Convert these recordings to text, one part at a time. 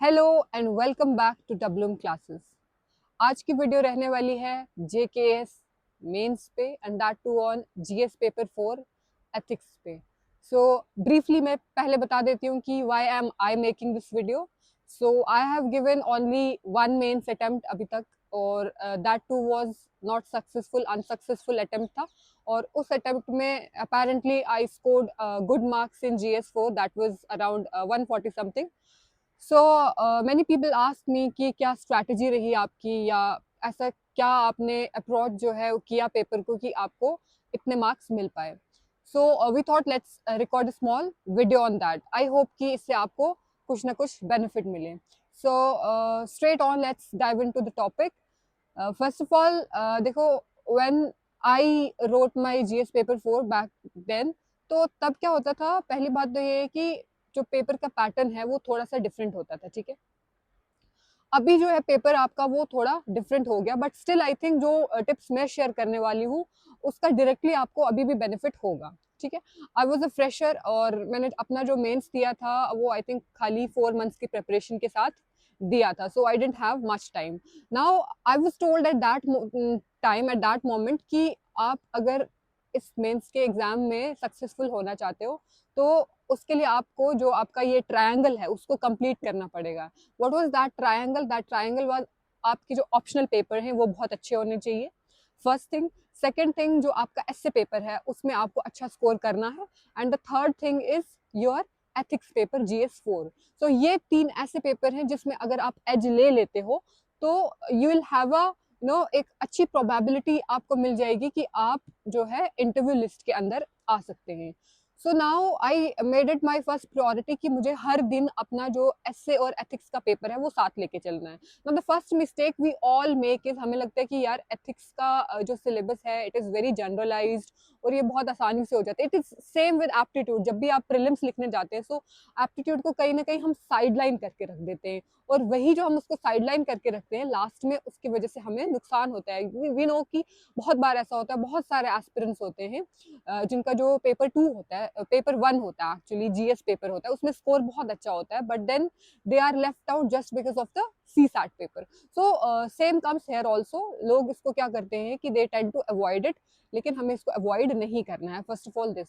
Hello and welcome back to WM classes. आज की video रहने वाली है जेकेएस मेंस पे and that too on GS paper 4 ethics पे। सो ब्रीफली मैं पहले बता देती हूँ कि why am I making this video. So I have given only one mains attempt अभी तक, और that too was not successful, unsuccessful attempt था। और उस अटेम्प्ट में apparently I scored good marks in GS 4, that was around 140 something. So many people ask me कि क्या strategy रही आपकी, या ऐसा क्या आपने अप्रोच जो है वो किया पेपर को कि आपको इतने मार्क्स मिल पाए। So we thought let's record small video on that. I hope कि इससे आपको कुछ ना कुछ बेनिफिट मिले। So straight on let's dive into the topic. First of all देखो, when I wrote my GS paper 4 back then, तो तब क्या होता था, पहली बात तो ये है कि जो पेपर का पैटर्न है वो थोड़ा सा डिफरेंट होता था। ठीक है, अभी जो है पेपर आपका वो थोड़ा डिफरेंट हो गया, बट स्टिल आई थिंक जो टिप्स मैं शेयर करने वाली हूँ उसका डायरेक्टली आपको अभी भी बेनिफिट होगा। ठीक है, आई वॉज अ फ्रेशर और मैंने अपना जो मेंस दिया था वो आई थिंक खाली 4 मंथ्स की प्रिपरेशन के साथ दिया था। So I didn't have much time. Now I was told at that time, at that moment, कि आप अगर इस मेंस के एग्जाम में सक्सेसफुल होना चाहते हो तो उसके लिए आपको जो आपका ये ट्रायंगल है उसको कंप्लीट करना पड़ेगा। What was that triangle? That triangle was आपके जो ऑप्शनल पेपर हैं वो बहुत अच्छे होने चाहिए, फर्स्ट थिंग। सेकंड थिंग, जो आपका एसए पेपर है उसमें आपको अच्छा स्कोर करना है। And the third thing is your ethics paper GS 4। सो ये 3 ऐसे पेपर हैं जिसमें अगर आप एज ले लेते हो तो you will have a no एक अच्छी प्रोबेबिलिटी आपको मिल जाएगी कि आप जो है इंटरव्यू लिस्ट के अंदर आ सकते हैं। So now I made it my first priority कि मुझे हर दिन अपना जो एसए और एथिक्स का पेपर है वो साथ लेके चलना है। Now the first mistake we all make is, हमें लगता है कि यार एथिक्स का जो सिलेबस है इट इज वेरी जनरलाइज्ड और ये बहुत आसानी से हो जाता है। It is same with aptitude. जब भी आप प्रीलिम्स लिखने जाते हैं सो एप्टीट्यूड को कहीं ना कहीं हम साइडलाइन करके रख देते हैं, और वही जो हम उसको साइडलाइन करके रखते हैं लास्ट में उसकी वजह से हमें नुकसान होता है। वी नो कि बहुत बार ऐसा होता है, बहुत सारे एस्पिरेंट्स होते हैं जिनका जो पेपर 2 होता है, पेपर 1 होता है एक्चुअली, जीएस पेपर होता है, उसमें स्कोर बहुत अच्छा होता है, but then they are left out just because of the CSAT paper. So same comes here also. लोग इसको क्या करते हैं कि they tend to avoid it, लेकिन हमें इसको अवॉइड नहीं करना है, first of all this.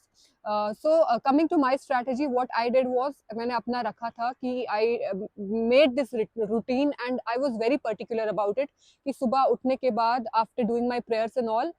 So coming to my strategy, what I did was, मैंने अपना रखा था कि I made this routine and I was very particular about it कि सुबह उठने के बाद after doing my prayers and all,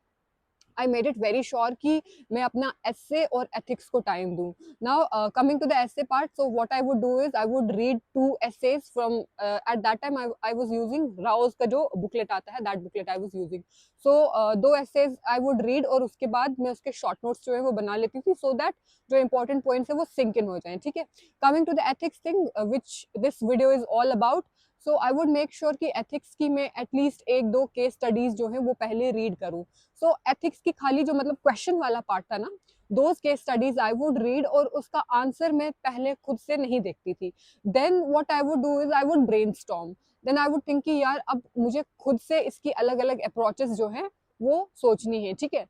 I made it very sure कि मैं अपना एसे और एथिक्स को टाइम दूं। Now coming to the essay part, so what I would do is I would read 2 essays from, at that time I was using Rau's का जो booklet आता है, that booklet I was using. So 2 essays I would read और उसके बाद मैं उसके short notes जो है वो बना लेती थी, सो दैट जो इंपॉर्टेंट पॉइंट्स है वो सिंक इन हो जाए। ठीक है, coming to the ethics thing which this video is all about, so I would make sure कि एथिक्स की मैं एटलीस्ट 1-2 केस स्टडीज जो है वो पहले रीड करूं। सो एथिक्स की खाली जो मतलब क्वेश्चन वाला पार्ट था ना, those case studies I would read और उसका आंसर मैं पहले खुद से नहीं देखती थी। Then what I would do is I would brainstorm. Then I would think कि यार अब मुझे खुद से इसकी अलग अलग अप्रोचेस जो है वो सोचनी है। ठीक है,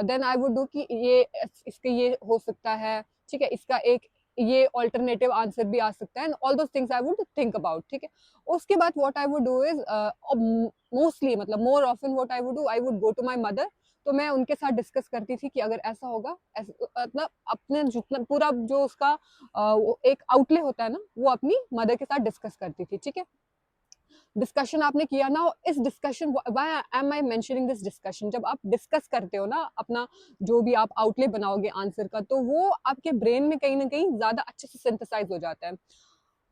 देन आई वुड डू कि ये इसके ये हो सकता है, ठीक है, इसका एक ये ऑल्टरनेटिव आंसर भी आ सकता है, all those things I would think about. ठीक है, उसके बाद what I would do is mostly, मतलब more often what I would do, I would go to my mother. तो मैं उनके साथ डिस्कस करती थी कि अगर ऐसा होगा, मतलब अपने जितना पूरा जो उसका एक आउटले होता है ना, वो अपनी मदर के साथ डिस्कस करती थी। ठीक है, डिस्कशन आपने किया ना, इस discussion, why am I mentioning this discussion, जब आप डिस्कस करते हो ना अपना जो भी आप आउटले बनाओगे आंसर का, तो वो आपके ब्रेन में कहीं ना कहीं ज्यादा अच्छे से सिंथेसाइज हो जाता है।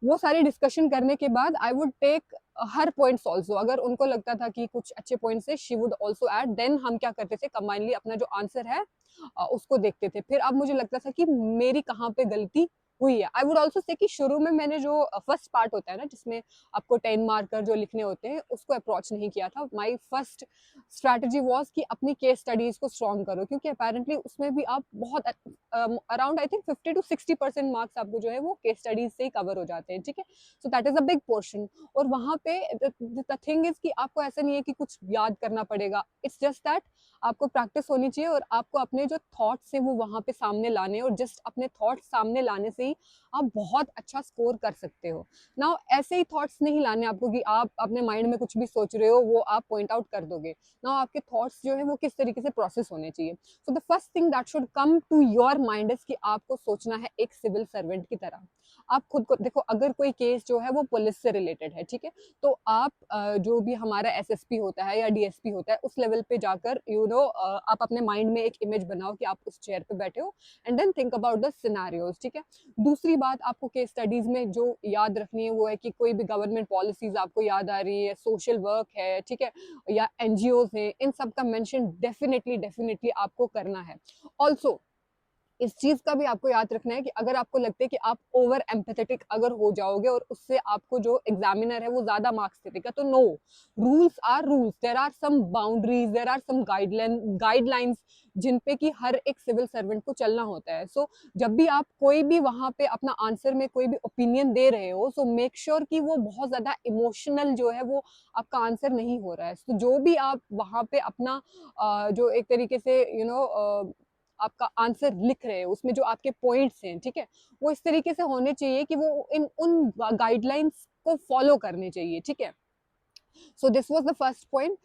वो सारी डिस्कशन करने के बाद I would take her points also, अगर उनको लगता था कि कुछ अच्छे पॉइंट्स है she would also add. Then हम क्या करते थे, कंबाइनली अपना जो आंसर है उसको देखते थे। फिर अब मुझे लगता था कि मेरी कहाँ पे गलती हुई है। आई वुड ऑल्सो से कि शुरू में मैंने जो फर्स्ट पार्ट होता है ना जिसमें आपको 10 मार्कर जो लिखने होते हैं उसको अप्रोच नहीं किया था। माई फर्स्ट स्ट्रैटेजी वॉज कि अपनी केस स्टडीज को स्ट्रॉन्ग करो, क्योंकि अपेरेंटली उसमें भी आप बहुत around I think 50 to 60% marks आपको जो है वो केस स्टडीज से ही कवर हो जाते हैं। ठीक है, so that is a big portion. और वहां पे द थिंग इज कि आपको ऐसा नहीं है कि कुछ याद करना पड़ेगा, इट्स जस्ट दैट आपको प्रैक्टिस होनी चाहिए और आपको अपने जो थॉट्स हैं वो वहां पे सामने लाने, और जस्ट अपने थॉट्स सामने लाने से ही आप बहुत अच्छा स्कोर कर सकते हो। नाउ ऐसे ही थॉट्स नहीं लाने आपको कि आप अपने माइंड में कुछ भी सोच रहे हो वो आप पॉइंट आउट कर दोगे। नाउ आपके थॉट्स जो है वो किस तरीके से प्रोसेस होने चाहिए। So the first thing that should come to your mind is कि आपको सोचना है एक सिविल सर्वेंट की तरह। आप खुद को देखो, अगर कोई केस जो है वो पुलिस से रिलेटेड है, ठीक है, तो आप जो भी हमारा एसएसपी होता है या डीएसपी होता है उस लेवल पे जाकर आप अपने माइंड में एक इमेज बनाओ कि आप उस चेयर पे बैठे हो and then think about the scenarios, ठीक है। दूसरी बात आपको केस स्टडीज में जो याद रखनी है वो है कि कोई भी गवर्नमेंट पॉलिसीज आपको याद आ रही है, सोशल वर्क है, ठीक है, या एनजीओज है, इन सब का मेंशन डेफिनेटली डेफिनेटली आपको करना है। ऑल्सो इस चीज का भी आपको याद रखना है कि अगर आपको लगता है कि आप ओवर एम्पैथेटिक अगर हो जाओगे और उससे आपको जो एग्जामिनर है वो ज्यादा मार्क्स दे देगा, तो no, rules are rules, there are some boundaries, there are some guidelines जिन पे कि हर एक सिविल सर्वेंट को चलना होता है। सो जब भी आप कोई भी वहां पे अपना आंसर में कोई भी ओपिनियन दे रहे हो, सो मेक श्योर कि वो बहुत ज्यादा इमोशनल जो है वो आपका आंसर नहीं हो रहा है। तो जो भी आप वहां पे अपना जो एक तरीके से आपका आंसर लिख रहे हो उसमें जो आपके पॉइंट्स हैं, ठीक है, वो इस तरीके से होने चाहिए कि वो इन उन गाइडलाइंस को फॉलो करने चाहिए, ठीक है। So this was the first point.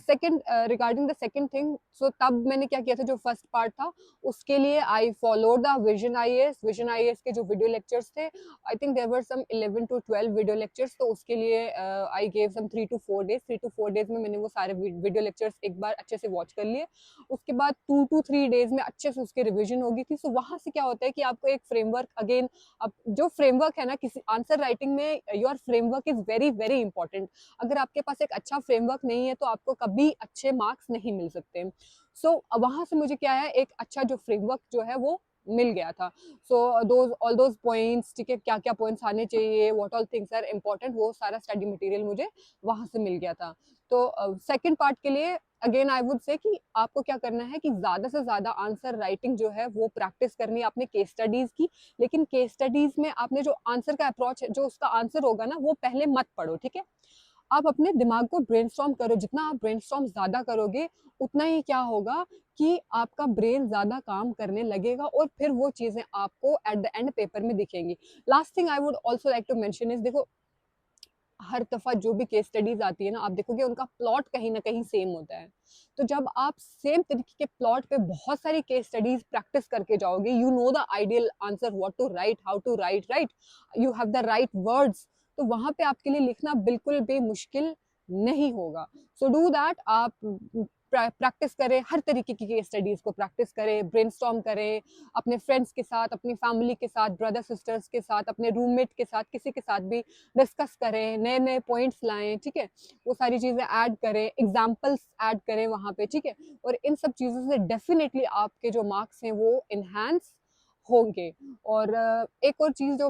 Second, regarding the second thing, so तब मैंने क्या किया था, जो फर्स्ट पार्ट था उसके लिए I followed the vision IAS के जो वीडियो लेक्चर्स थे, I think there were some 11 to 12 video lectures, तो उसके लिए I gave some 3 to 4 days, 3 to 4 days में मैंने वो सारे वीडियो लेक्चर्स एक बार अच्छे से वॉच कर लिए। उसके बाद 2 to 3 days में अच्छे से उसके रिविजन होगी थी। सो वहां से क्या होता है कि आपको एक फ्रेमवर्क, अगेन अब जो फ्रेमवर्क है ना किसी आंसर राइटिंग में, your framework is very very important. अगर आपके पास एक अच्छा फ्रेमवर्क नहीं है तो आपको कभी अच्छे मार्क्स नहीं मिल सकते। सो वहां से मुझे क्या है, एक अच्छा जो फ्रेमवर्क जो है वो मिल गया था। सो ऑल दोज पॉइंट्स, ठीक है, क्या क्या पॉइंट्स आने चाहिए, what all things are important, वो सारा स्टडी मटेरियल मुझे वहां से मिल गया था। तो सेकंड पार्ट के लिए अगेन आई वुड से कि आपको क्या करना है कि ज्यादा से ज्यादा आंसर राइटिंग जो है वो प्रैक्टिस करनी है आपने केस स्टडीज की। लेकिन केस स्टडीज में आपने जो आंसर का अप्रोच है, जो उसका आंसर होगा ना, वो पहले मत पढ़ो, ठीक है। आप अपने दिमाग को ब्रेनस्टॉर्म करो, जितना आप ब्रेनस्टॉर्म ज्यादा करोगे उतना ही क्या होगा कि आपका ब्रेन ज्यादा काम करने लगेगा और फिर वो चीजें आपको एट द एंड पेपर में दिखेंगी। Last thing I would also like to mention is, देखो हर दफा जो भी केस स्टडीज आती है ना, आप देखोगे उनका प्लॉट कहीं ना कहीं सेम होता है। तो जब आप सेम तरीके के प्लॉट पे बहुत सारी केस स्टडीज प्रैक्टिस करके जाओगे, you know the ideal answer, what to write, how to write, right, you have the right words, तो वहां पे आपके लिए लिखना बिल्कुल भी मुश्किल नहीं होगा। सो डू दैट, आप प्रैक्टिस करें, हर तरीके की केस स्टडीज को प्रैक्टिस करें, ब्रेनस्टॉर्म करें अपने फ्रेंड्स के साथ, अपनी फैमिली के साथ, ब्रदर सिस्टर्स के साथ, अपने रूममेट के साथ, किसी के साथ भी डिस्कस करें, नए नए पॉइंट्स लाएं, ठीक है, वो सारी चीजें ऐड करें, एग्जाम्पल्स ऐड करें वहां पे, ठीक है। और इन सब चीजों से डेफिनेटली आपके जो मार्क्स हैं वो इनहेंस होंगे। और एक और चीज जो